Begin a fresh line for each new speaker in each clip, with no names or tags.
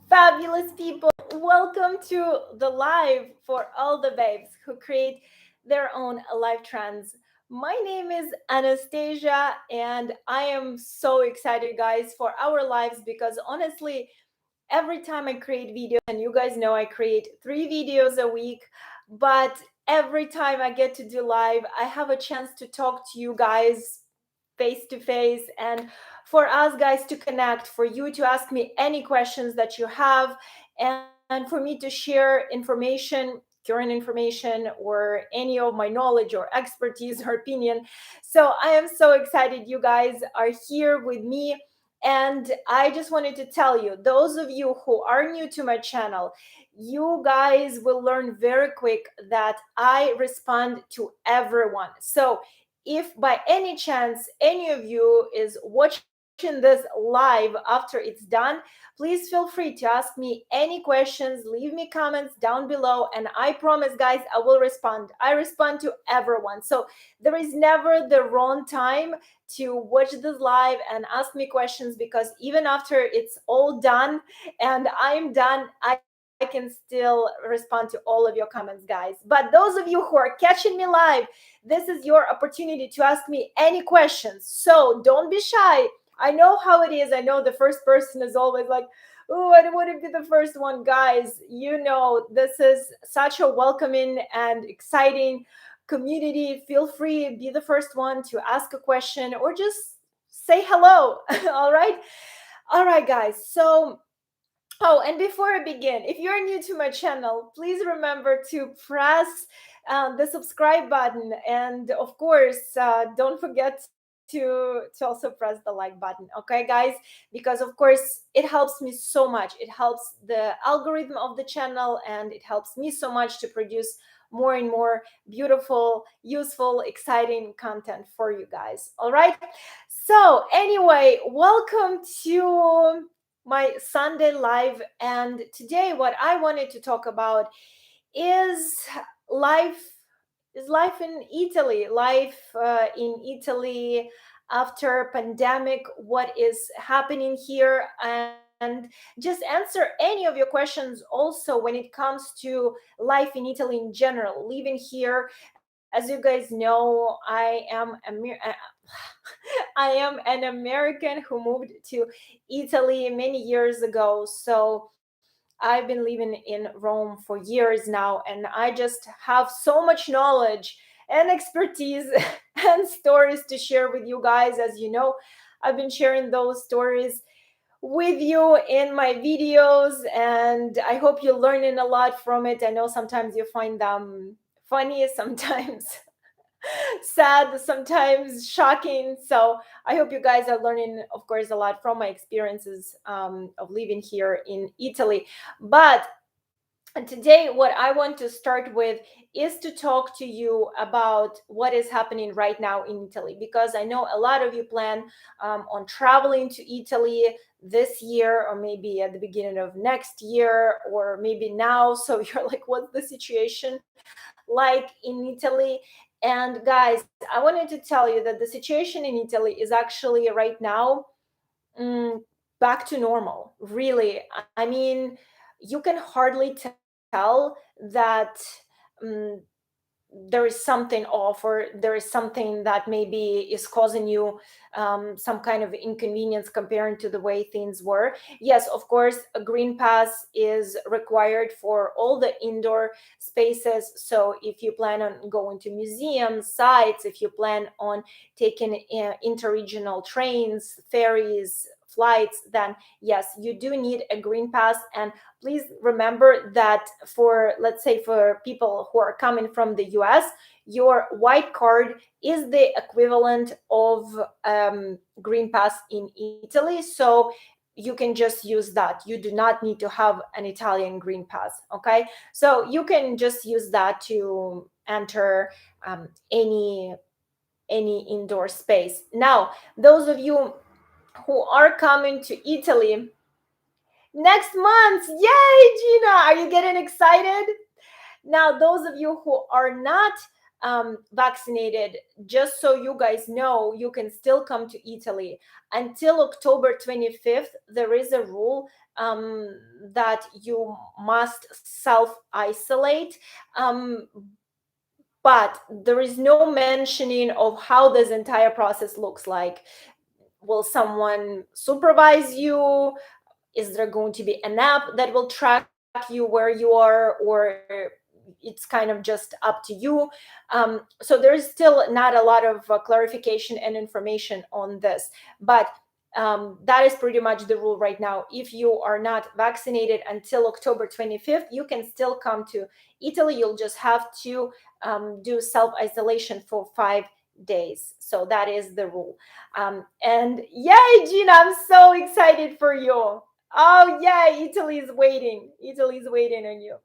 Fabulous people, welcome to the live for all the babes who create their own life trends. My name is Anastasia, and I am so excited, guys, for our lives because honestly, every time I create videos, and you guys know I create 3 videos a week, but every time I get to do live, I have a chance to talk to you guys face to face and for us guys to connect, for you to ask me any questions that you have, and for me to share information, current information, or any of my knowledge or expertise or opinion. So I am so excited you guys are here with me. And I just wanted to tell you, those of you who are new to my channel, you guys will learn very quick that I respond to everyone. So if by any chance any of you is watching this live after it's done, please feel free to ask me any questions, leave me comments down below, and I promise, guys, I will respond. I respond to everyone. So there is never the wrong time to watch this live and ask me questions, because even after it's all done and I'm done, I can still respond to all of your comments, guys. But those of you who are catching me live, this is your opportunity to ask me any questions. So don't be shy. I know how it is. I know the first person is always like, oh, I don't want to be the first one. Guys, you know, this is such a welcoming and exciting community. Feel free, be the first one to ask a question or just say hello. All right. All right, guys. So, oh, and before I begin, if you're new to my channel, please remember to press the subscribe button, and of course, don't forget to also press the like button. Okay, guys, because of course it helps me so much. It helps the algorithm of the channel, and it helps me so much to produce more and more beautiful, useful, exciting content for you guys. All right. So anyway, welcome to my Sunday live. And today, what I wanted to talk about is life. Is life in Italy? Life in Italy after pandemic? What is happening here? And just answer any of your questions. Also, when it comes to life in Italy in general, living here. As you guys know, I am an American who moved to Italy many years ago. So I've been living in Rome for years now, and I just have so much knowledge and expertise and stories to share with you guys. As you know, I've been sharing those stories with you in my videos, and I hope you're learning a lot from it. I know sometimes you find them funny, sometimes sad, sometimes shocking. So I hope you guys are learning, of course, a lot from my experiences of living here in Italy. But today, what I want to start with is to talk to you about what is happening right now in Italy, because I know a lot of you plan on traveling to Italy this year, or maybe at the beginning of next year, or maybe now. So you're like, what's the situation like in Italy? And guys, I wanted to tell you that the situation in Italy is actually right now mm, back to normal. Really, I mean, you can hardly tell that um, there is something off, or there is something that maybe is causing you some kind of inconvenience comparing to the way things were. Yes, of course, a green pass is required for all the indoor spaces. So if you plan on going to museums, sites, if you plan on taking interregional trains, ferries, flights, then yes, you do need a green pass. And please remember that for, let's say, for people who are coming from the US, your white card is the equivalent of green pass in Italy. So you can just use that. You do not need to have an Italian green pass. Okay. So you can just use that to enter any indoor space. Now, those of you who are coming to Italy next month, yay, Gina, are you getting excited? Now, those of you who are not vaccinated, just so you guys know, you can still come to Italy. Until October 25th, there is a rule that you must self-isolate. But there is no mentioning of how this entire process looks like. Will someone supervise you? Is there going to be an app that will track you where you are, or it's kind of just up to you? So there's still not a lot of clarification and information on this, but that is pretty much the rule right now. If you are not vaccinated until October 25th, you can still come to Italy. You'll just have to do self-isolation for 5 days. So that is the rule. And yay, Gina, I'm so excited for you. Oh, yeah, Italy is waiting. Italy is waiting on you.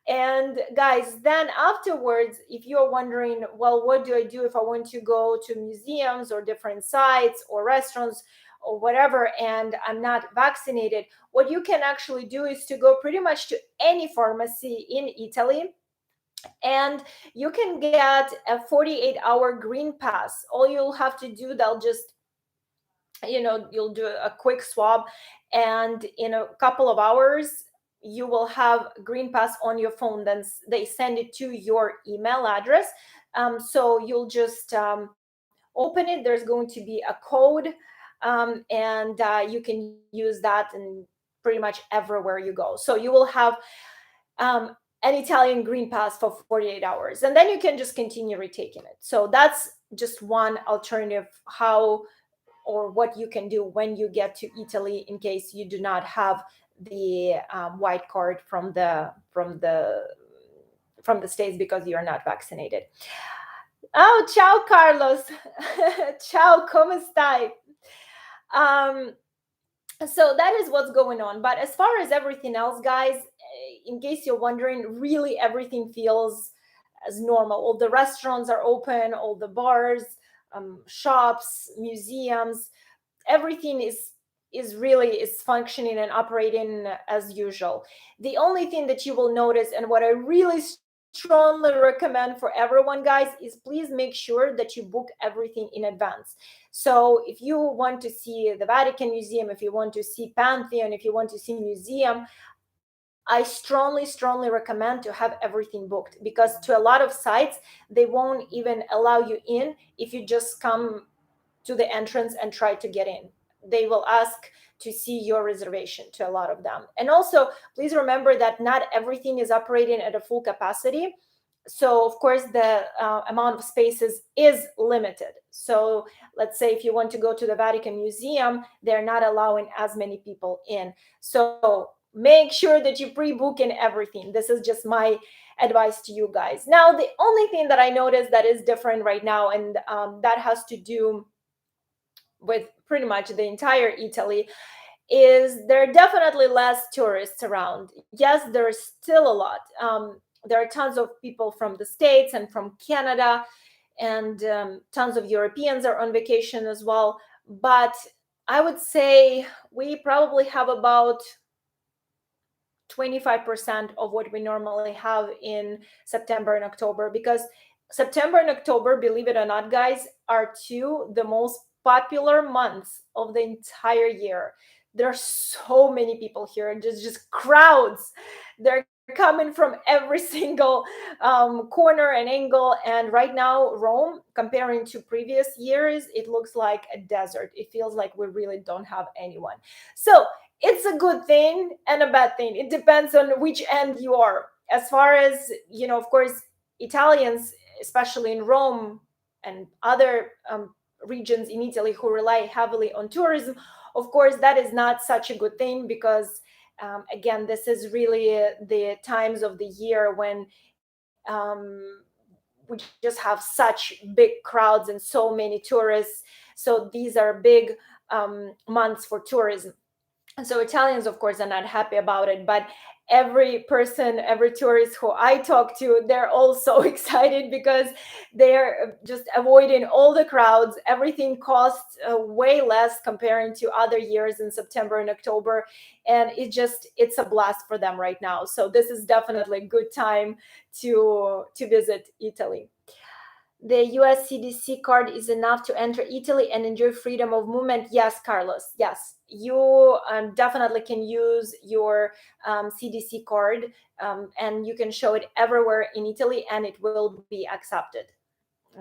And guys, then afterwards, if you're wondering, well, what do I do if I want to go to museums or different sites or restaurants or whatever, and I'm not vaccinated? What you can actually do is to go pretty much to any pharmacy in Italy, and you can get a 48-hour green pass. All you'll have to do, they'll just, you'll do a quick swab, and in a couple of hours you will have green pass on your phone. Then they send it to your email address. So you'll just open it. There's going to be a code, and you can use that and pretty much everywhere you go. So you will have um, an Italian green pass for 48 hours, and then you can just continue retaking it. So that's just one alternative, how or what you can do when you get to Italy, in case you do not have the white card from the States because you are not vaccinated. Oh, ciao, Carlos. Ciao, come stai? Um, so that is what's going on. But as far as everything else, guys, in case you're wondering, really everything feels as normal. All the restaurants are open, all the bars, shops, museums, everything is functioning and operating as usual. The only thing that you will notice, and what I really strongly recommend for everyone, guys, is please make sure that you book everything in advance. So if you want to see the Vatican Museum, if you want to see Pantheon, if you want to see museum, I strongly recommend to have everything booked, because to a lot of sites they won't even allow you in if you just come to the entrance and try to get in. They will ask to see your reservation, to a lot of them. And also, please remember that not everything is operating at a full capacity. So of course the amount of spaces is limited. So let's say if you want to go to the Vatican Museum, they're not allowing as many people in. So make sure that you pre-book in everything. This is just my advice to you guys. Now, the only thing that I noticed that is different right now, and that has to do with pretty much the entire Italy, is there are definitely less tourists around. Yes, there's still a lot. There are tons of people from the States and from Canada, and tons of Europeans are on vacation as well. But I would say we probably have about 25% of what we normally have in September and October, because September and October, believe it or not, guys, are two the most popular months of the entire year. There are so many people here, just crowds. They're coming from every single corner and angle. And right now, Rome, comparing to previous years, it looks like a desert. It feels like we really don't have anyone. So it's a good thing and a bad thing. It depends on which end you are. As far as, of course, Italians, especially in Rome and other regions in Italy who rely heavily on tourism, of course, that is not such a good thing, because again, this is really the times of the year when we just have such big crowds and so many tourists. So these are big months for tourism. And so Italians, of course, are not happy about it. But every person, every tourist who I talk to, they're all so excited because they're just avoiding all the crowds. Everything costs way less comparing to other years in September and October, and it's a blast for them right now. So this is definitely a good time to visit Italy. The US CDC card is enough to enter Italy and enjoy freedom of movement. Yes, Carlos. Yes, you definitely can use your CDC card, and you can show it everywhere in Italy and it will be accepted.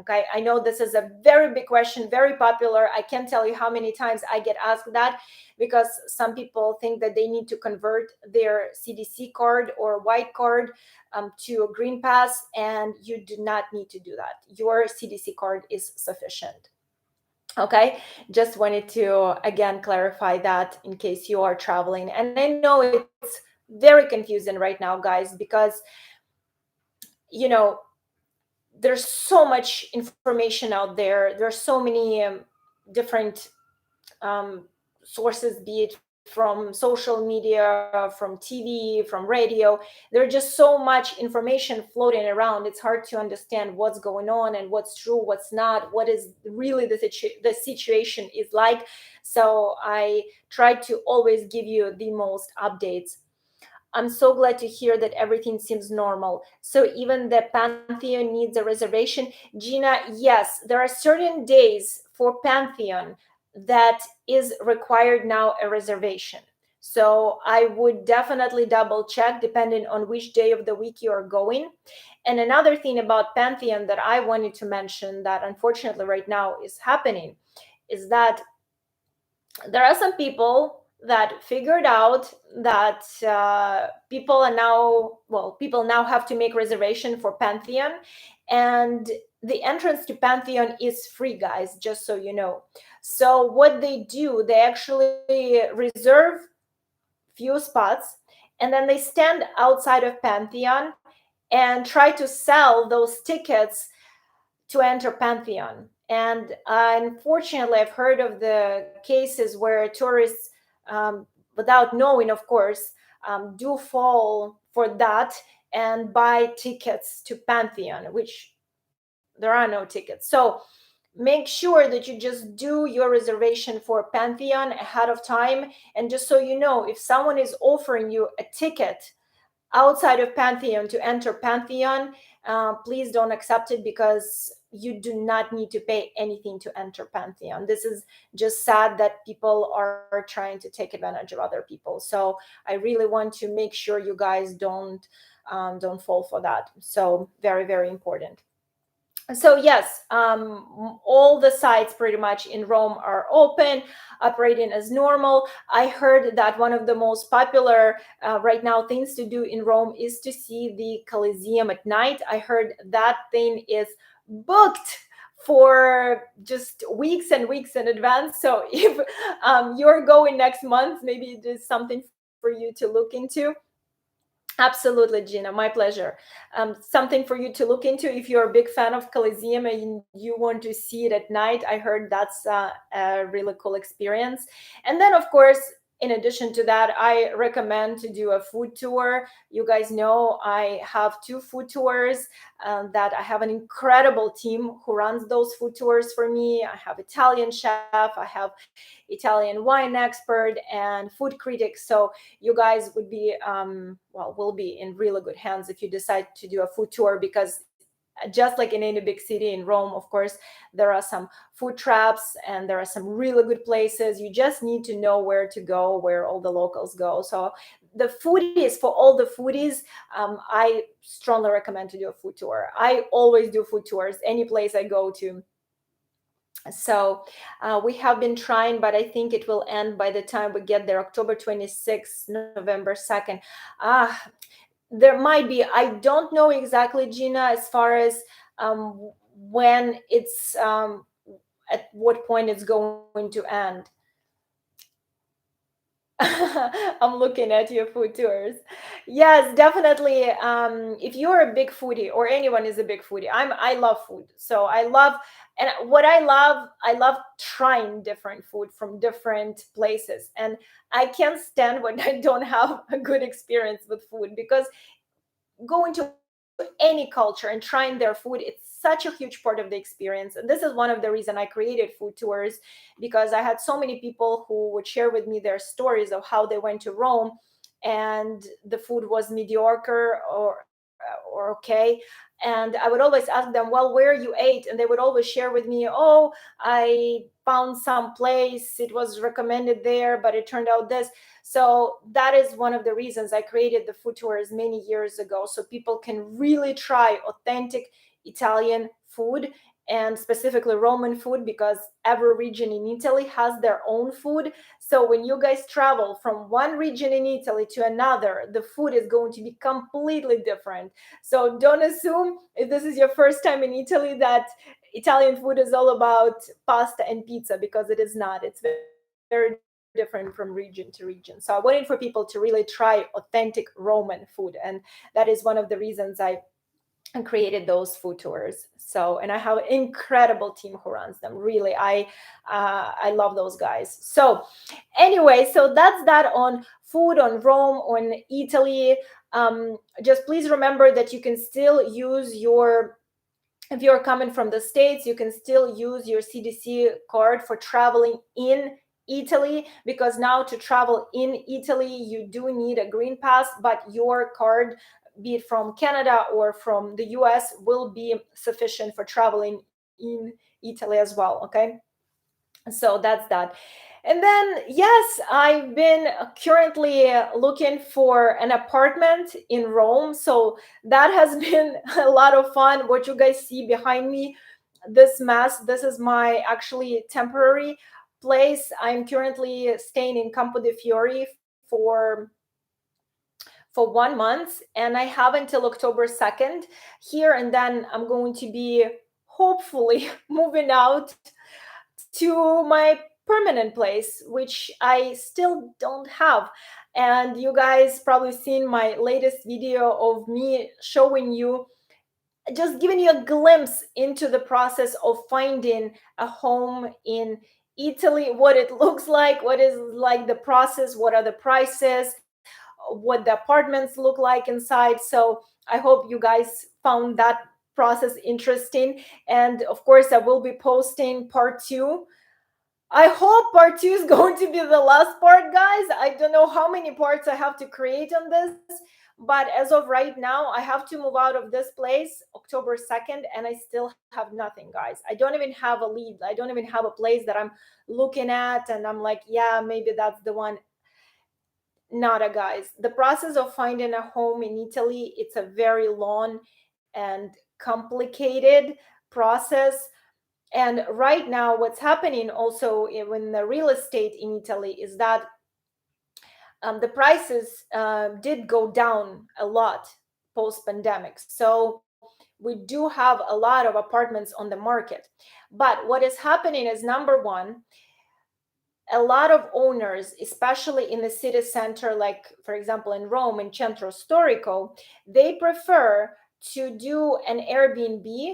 Okay, I know this is a very big question, very popular. I can't tell you how many times I get asked that, because some people think that they need to convert their CDC card or white card to a green pass, and you do not need to do that. Your CDC card is sufficient. Okay, just wanted to again clarify that in case you are traveling. And I know it's very confusing right now, guys, because you know there's so much information out there. There's so many different um, sources, be it from social media, from TV, from radio. There's just so much information floating around. It's hard to understand what's going on and what's true, what's not, what is really the situation is like. So I try to always give you the most updates. I'm so glad to hear that everything seems normal. So even the Pantheon needs a reservation. Gina, yes, there are certain days for Pantheon that is required now a reservation. So I would definitely double check depending on which day of the week you are going. And another thing about Pantheon that I wanted to mention that unfortunately right now is happening is that there are some people that figured out that people now have to make reservation for Pantheon, and the entrance to Pantheon is free, guys, just so you know. So what they do, they actually reserve few spots, and then they stand outside of Pantheon and try to sell those tickets to enter Pantheon. And unfortunately, I've heard of the cases where tourists, without knowing, of course, do fall for that and buy tickets to Pantheon, which there are no tickets. So make sure that you just do your reservation for Pantheon ahead of time. And just so you know, if someone is offering you a ticket outside of Pantheon to enter Pantheon, please don't accept it, because you do not need to pay anything to enter Pantheon. This is just sad that people are trying to take advantage of other people. So I really want to make sure you guys don't fall for that. So very, very important. So yes, all the sites pretty much in Rome are open, operating as normal. I heard that one of the most popular right now things to do in Rome is to see the Colosseum at night. I heard that thing is booked for just weeks and weeks in advance. So if you're going next month, maybe it is something for you to look into. Absolutely, Gina, my pleasure. Something for you to look into if you're a big fan of Colosseum and you want to see it at night. I heard that's a really cool experience. And then, of course, in addition to that, I recommend to do a food tour. You guys know I have two food tours that I have an incredible team who runs those food tours for me. I have Italian chef, I have Italian wine expert, and food critic. So you guys would be will be in really good hands if you decide to do a food tour, because just like in any big city in Rome, of course, there are some food traps and there are some really good places. You just need to know where to go, where all the locals go. So the foodies, for all the foodies, I strongly recommend to do a food tour. I always do food tours any place I go to. So we have been trying, but I think it will end by the time we get there, October 26th, November 2nd. There might be, I don't know exactly, Gina, as far as when it's, at what point it's going to end. I'm looking at your food tours. Yes, definitely. If you're a big foodie, or anyone is a big foodie, I love food. So I love And what I love trying different food from different places. And I can't stand when I don't have a good experience with food, because going to any culture and trying their food, it's such a huge part of the experience. And this is one of the reason I created food tours, because I had so many people who would share with me their stories of how they went to Rome and the food was mediocre or okay. And I would always ask them, well, where you ate? And they would always share with me, oh, I found some place, it was recommended there, but it turned out this. So that is one of the reasons I created the food tours many years ago, so people can really try authentic Italian food, and specifically Roman food, because every region in Italy has their own food. So when you guys travel from one region in Italy to another, the food is going to be completely different. So don't assume, if this is your first time in Italy, that Italian food is all about pasta and pizza, because it is not. It's very different from region to region. So I wanted for people to really try authentic Roman food, and that is one of the reasons I created those food tours. So, and I have an incredible team who runs them. Really, I love those guys. So, anyway, so that's that on food, on Rome, on Italy. Just please remember that you can still use your, if you're coming from the States, you can still use your CDC card for traveling in Italy, because now to travel in Italy, you do need a green pass, but your card, be it from Canada or from the US, will be sufficient for traveling in Italy as well. Okay. So that's that. And then, yes, I've been currently looking for an apartment in Rome. So that has been a lot of fun. What you guys see behind me, this mess, this is my actually temporary place. I'm currently staying in Campo de Fiori for 1 month, and I have until October 2nd here, and then I'm going to be hopefully moving out to my permanent place, which I still don't have. And you guys probably seen my latest video of me showing you, just giving you a glimpse into the process of finding a home in Italy, what it looks like, what is like the process, what are the prices, what the apartments look like inside. So I hope you guys found that process interesting. And of course, I will be posting part two. I hope part two is going to be the last part, guys. I don't know how many parts I have to create on this, but as of right now, I have to move out of this place October 2nd, and I still have nothing, guys. I don't even have a lead. I don't even have a place that I'm looking at, and I'm like, yeah, maybe that's the one. Nada, guys. The process of finding a home in Italy, it's a very long and complicated process. And right now, what's happening also in the real estate in Italy is that the prices did go down a lot post pandemic. So we do have a lot of apartments on the market. But what is happening is, number one, a lot of owners, especially in the city center, like for example in Rome, in Centro Storico, they prefer to do an Airbnb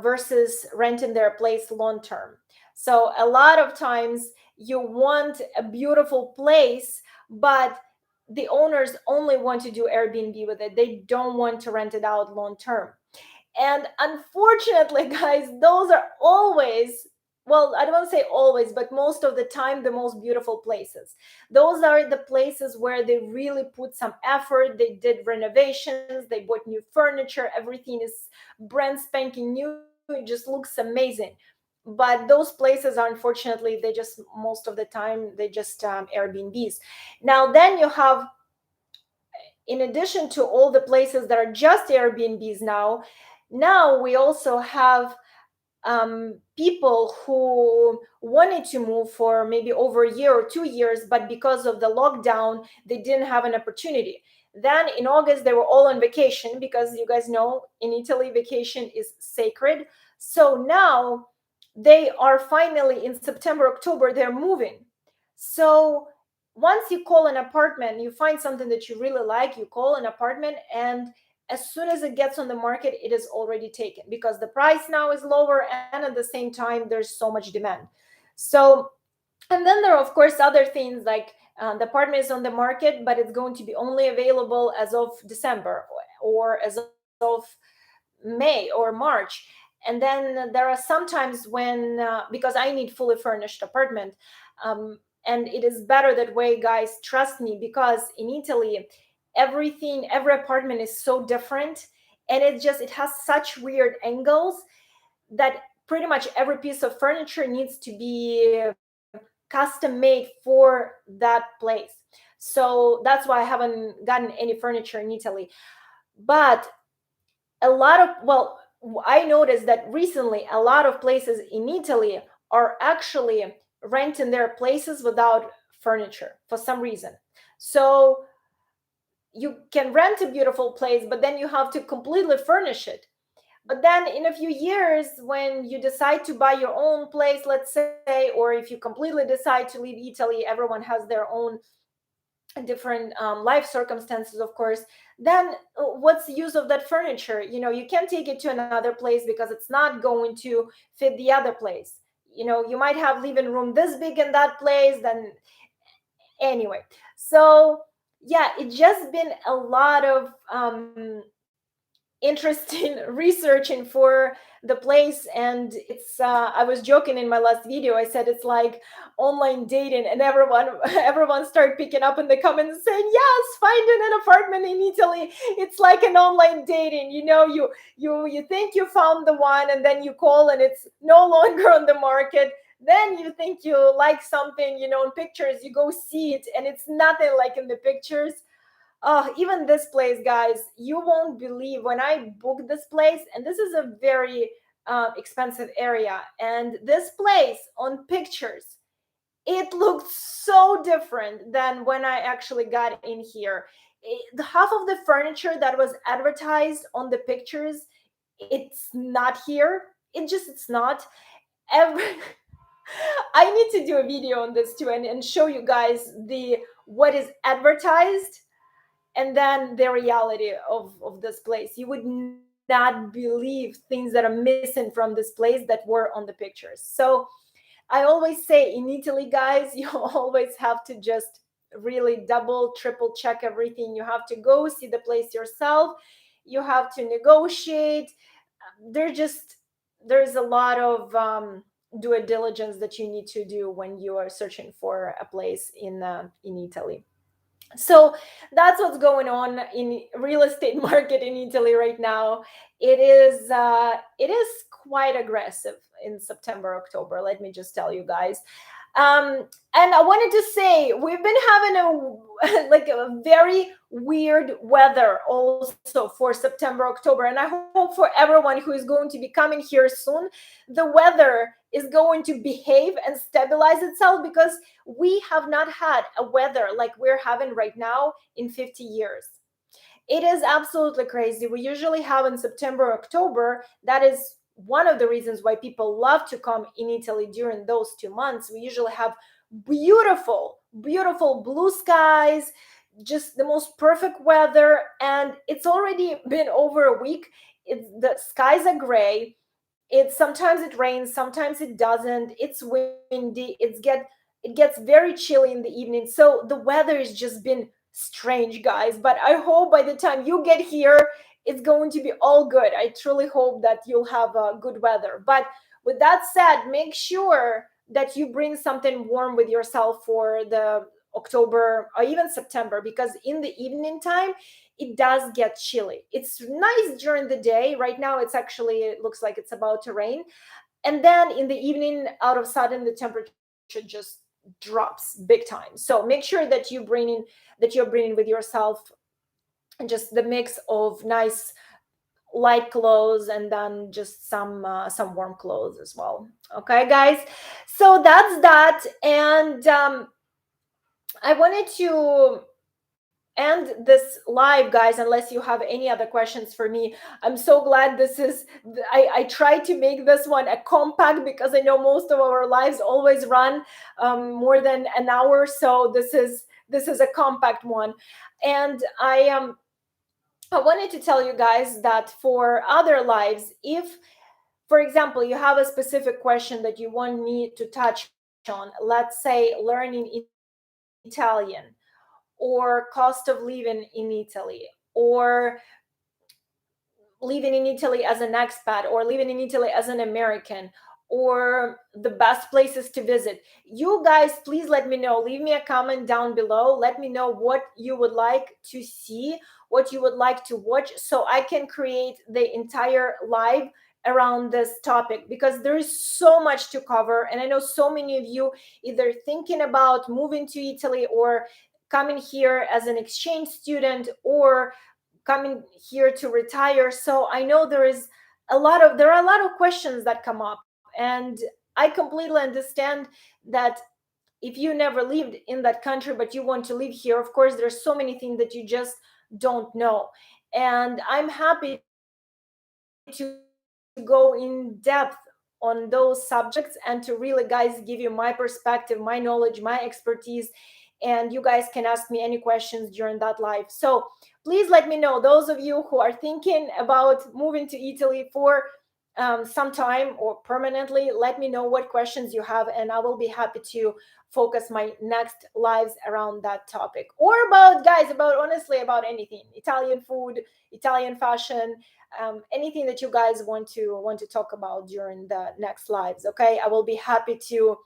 versus renting their place long term. So a lot of times you want a beautiful place, but the owners only want to do Airbnb with it. They don't want to rent it out long term. And unfortunately, guys, those are always, well, I don't want to say always, but most of the time, the most beautiful places. Those are the places where they really put some effort. They did renovations, they bought new furniture, everything is brand spanking new. It just looks amazing. But those places are, unfortunately, they just, most of the time, they just Airbnbs. Now, then you have, in addition to all the places that are just Airbnbs now we also have people who wanted to move for maybe over a year or 2 years, but because of the lockdown, they didn't have an opportunity. Then in August, they were all on vacation, because you guys know in Italy, vacation is sacred. So now they are finally, in September, October, they're moving. So once you call an apartment, you find something that you really like, you call an apartment, and as soon as it gets on the market, it is already taken, because the price now is lower, and at the same time there's so much demand. So, and then there are of course other things like the apartment is on the market, but it's going to be only available as of December, or as of May or March. And then there are sometimes when, because I need fully furnished apartment, and it is better that way, guys. Trust me, because in Italy, every apartment is so different, and it has such weird angles that pretty much every piece of furniture needs to be custom made for that place. So that's why I haven't gotten any furniture in Italy. But a lot of, well, I noticed that recently a lot of places in Italy are actually renting their places without furniture for some reason. So you can rent a beautiful place, but then you have to completely furnish it. But then in a few years, when you decide to buy your own place, let's say, or if you completely decide to leave Italy, everyone has their own different life circumstances, of course. Then what's the use of that furniture? You can't take it to another place because it's not going to fit the other place. You might have living room this big in that place, then anyway. So yeah, it's just been a lot of interesting researching for the place. And it's I was joking in my last video. I said it's like online dating, and everyone started picking up in the comments saying, yes, finding an apartment in Italy, it's like an online dating. You think you found the one, and then you call and it's no longer on the market. Then you think you like something, in pictures, you go see it, and it's nothing like in the pictures. Oh, even this place, guys, you won't believe when I booked this place, and this is a very expensive area. And this place on pictures, it looked so different than when I actually got in here. The half of the furniture that was advertised on the pictures, it's not here. It's not. Every I need to do a video on this too, and show you guys the what is advertised and then the reality of this place. You would not believe things that are missing from this place that were on the pictures. So I always say in Italy, guys, you always have to just really double triple check everything. You have to go see the place yourself. You have to negotiate. There's a lot of due diligence that you need to do when you are searching for a place in Italy. So that's what's going on in real estate market in Italy right now. It is quite aggressive in September, October. Let me just tell you guys. And I wanted to say we've been having a like a very weird weather also for September, October, and I hope for everyone who is going to be coming here soon, the weather is going to behave and stabilize itself, because we have not had a weather like we're having right now in 50 years. It is absolutely crazy. We usually have in September, October. That is one of the reasons why people love to come in Italy during those 2 months. We usually have beautiful, beautiful blue skies, just the most perfect weather. And it's already been over a week. The skies are gray. Sometimes it rains, sometimes it doesn't. It's windy. It gets very chilly in the evening. So the weather has just been strange, guys. But I hope by the time you get here, it's going to be all good. I truly hope that you'll have good weather. But with that said, make sure that you bring something warm with yourself for the October or even September, because in the evening time, it does get chilly. It's nice during the day. Right now, it looks like it's about to rain. And then in the evening, out of sudden, the temperature just drops big time. So make sure that you're bringing with yourself just the mix of nice light clothes, and then just some warm clothes as well. Okay, guys. So that's that. And I wanted to end this live, guys, unless you have any other questions for me. I'm so glad I tried to make this one a compact, because I know most of our lives always run more than an hour. So this is a compact one. And I wanted to tell you guys that for other lives, if, for example, you have a specific question that you want me to touch on, let's say learning Italian, or cost of living in Italy, or living in Italy as an expat, or living in Italy as an American, or the best places to visit, you guys please let me know. Leave me a comment down below. Let me know what you would like to see, what you would like to watch, so I can create the entire live around this topic, because there is so much to cover. And I know so many of you either thinking about moving to Italy, or coming here as an exchange student, or coming here to retire. So I know there are a lot of questions that come up, and I completely understand that if you never lived in that country but you want to live here, of course there's so many things that you just don't know. And I'm happy to go in depth on those subjects, and to really, guys, give you my perspective, my knowledge, my expertise. And you guys can ask me any questions during that live. So please let me know, those of you who are thinking about moving to Italy for some time or permanently. Let me know what questions you have, and I will be happy to focus my next lives around that topic, or about, guys, about, honestly, about anything: Italian food, Italian fashion, anything that you guys want to talk about during the next lives. Okay, I will be happy to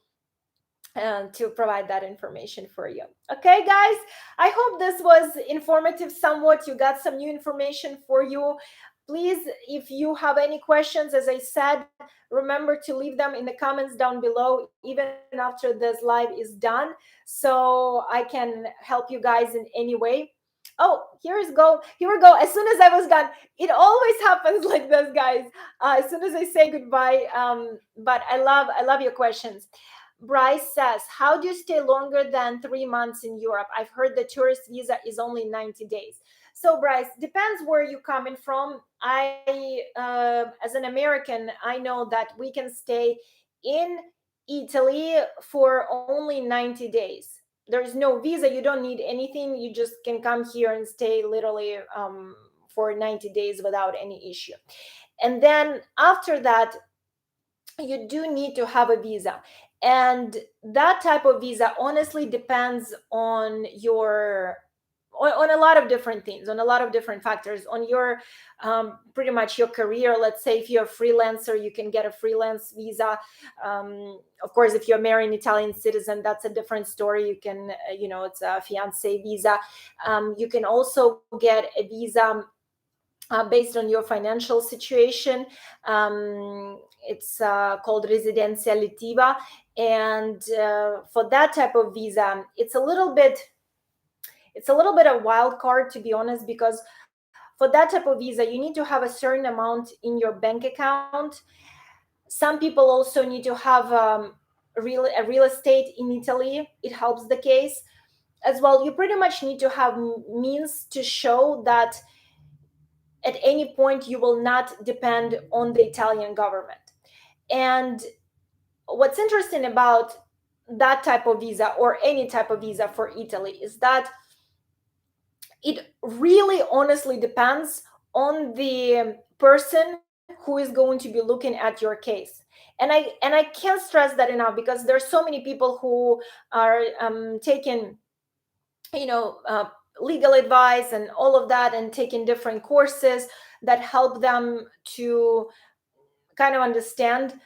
provide that information for you. Okay, guys, I hope this was informative somewhat. You got some new information for you. Please, if you have any questions, as I said, remember to leave them in the comments down below, even after this live is done, so I can help you guys in any way. Oh, here we go. As soon as I was gone, it always happens like this, guys. As soon as I say goodbye, but I love your questions. Bryce says, how do you stay longer than 3 months in Europe? I've heard the tourist visa is only 90 days. So, Bryce, depends where you're coming from. As an American, I know that we can stay in Italy for only 90 days. There's no visa, you don't need anything. You just can come here and stay literally for 90 days without any issue. And then after that, you do need to have a visa, and that type of visa honestly depends on on a lot of different things, on a lot of different factors, on your pretty much your career. Let's say if you're a freelancer, you can get a freelance visa. Of course, if you're married an Italian citizen, that's a different story. You can it's a fiance visa. You can also get a visa based on your financial situation. It's called residencia elettiva, and for that type of visa, it's a little bit a wild card, to be honest, because for that type of visa, you need to have a certain amount in your bank account. Some people also need to have a real estate in Italy. It helps the case as well. You pretty much need to have means to show that at any point you will not depend on the Italian government. And what's interesting about that type of visa, or any type of visa for Italy, is that it really honestly depends on the person who is going to be looking at your case. And I can't stress that enough, because there's so many people who are taking legal advice and all of that, and taking different courses that help them to kind of understand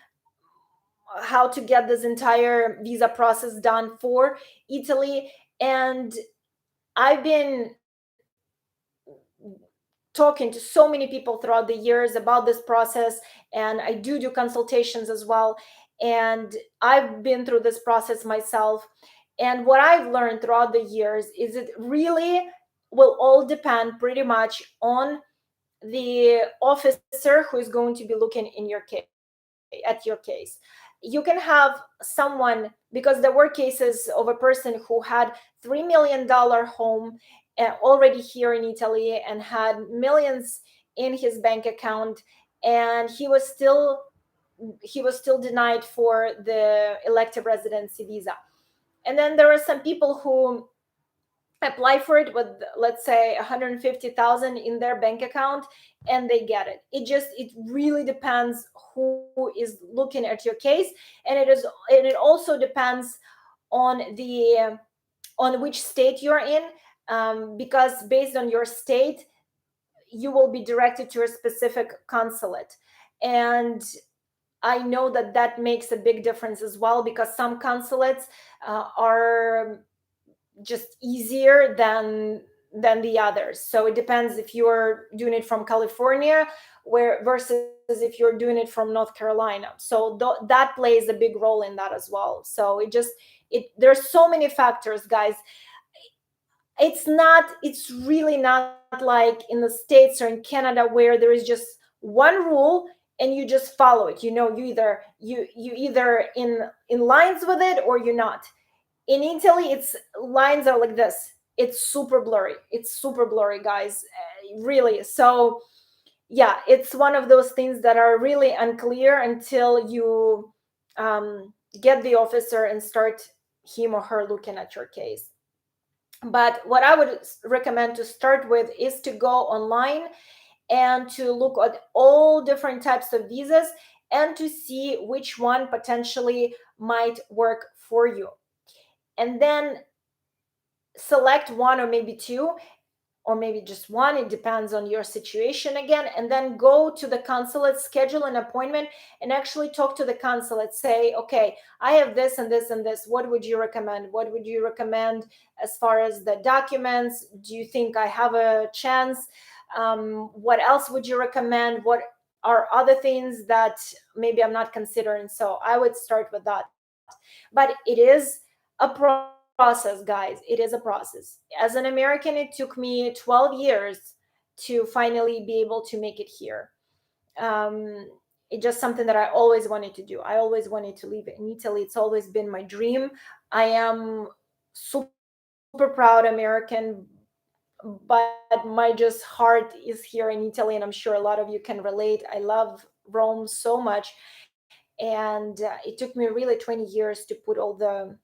how to get this entire visa process done for Italy. And I've been talking to so many people throughout the years about this process, and I do consultations as well. And I've been through this process myself. And what I've learned throughout the years is it really will all depend pretty much on the officer who is going to be looking in your case at your case. You can have someone, because there were cases of a person who had $3 million home already here in Italy, and had millions in his bank account, and he was still denied for the elective residency visa. And then there are some people who apply for it with, let's say, 150,000 in their bank account, and they get it. It really depends who is looking at your case, and it also depends on the on which state you're in, because based on your state, you will be directed to a specific consulate. And I know that that makes a big difference as well, because some consulates are just easier than the others. So it depends if you're doing it from California, where versus if you're doing it from North Carolina. So that plays a big role in that as well. So there's so many factors, guys. It's really not like in the States or in Canada, where there is just one rule and you just follow it. You either in lines with it, or you're not. In Italy, it's lines are like this. It's super blurry, guys. Really. So yeah, it's one of those things that are really unclear until you get the officer and start him or her looking at your case. But what I would recommend to start with is to go online and to look at all different types of visas, and to see which one potentially might work for you. And then select one or maybe two, or maybe just one. It depends on your situation again. And then go to the consulate, schedule an appointment, and actually talk to the consulate. Say, okay, I have this and this and this. What would you recommend? What would you recommend as far as the documents? Do you think I have a chance? What else would you recommend? What are other things that maybe I'm not considering? So I would start with that. But it is a process, guys. It is a process. As an American, it took me 12 years to finally be able to make it here. It's just something that I always wanted to do. I always wanted to live in Italy. It's always been my dream. I am super proud American, but my just heart is here in Italy, and I'm sure a lot of you can relate. I love Rome so much. And it took me really 20 years to put all the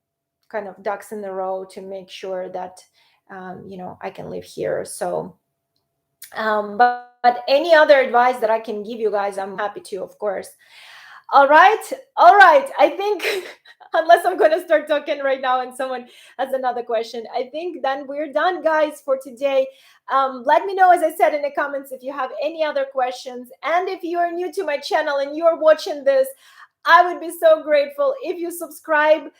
kind of ducks in the row to make sure that I can live here. So but any other advice that I can give you guys, I'm happy to, of course. All right, I think unless I'm going to start talking right now and someone has another question, I think then we're done, guys, for today. Let me know, as I said, in the comments, if you have any other questions. And if you are new to my channel and you're watching this, I would be so grateful if you subscribe,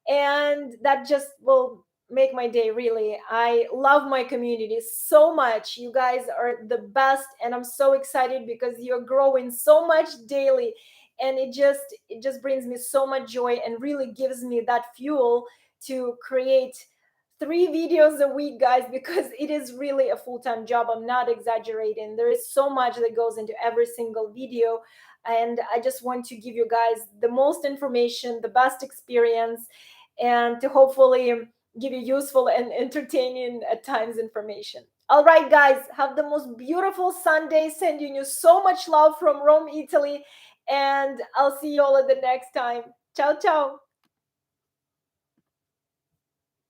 and that just will make my day, really. I love my community so much. You guys are the best, and I'm so excited because you're growing so much daily, and it just brings me so much joy and really gives me that fuel to create 3 videos a week, guys, because it is really a full-time job. I'm not exaggerating. There is so much that goes into every single video, and I just want to give you guys the most information, the best experience, and to hopefully give you useful and entertaining at times information. All right, guys, have the most beautiful Sunday. Sending you so much love from Rome, Italy, and I'll see you all at the next time. Ciao, ciao.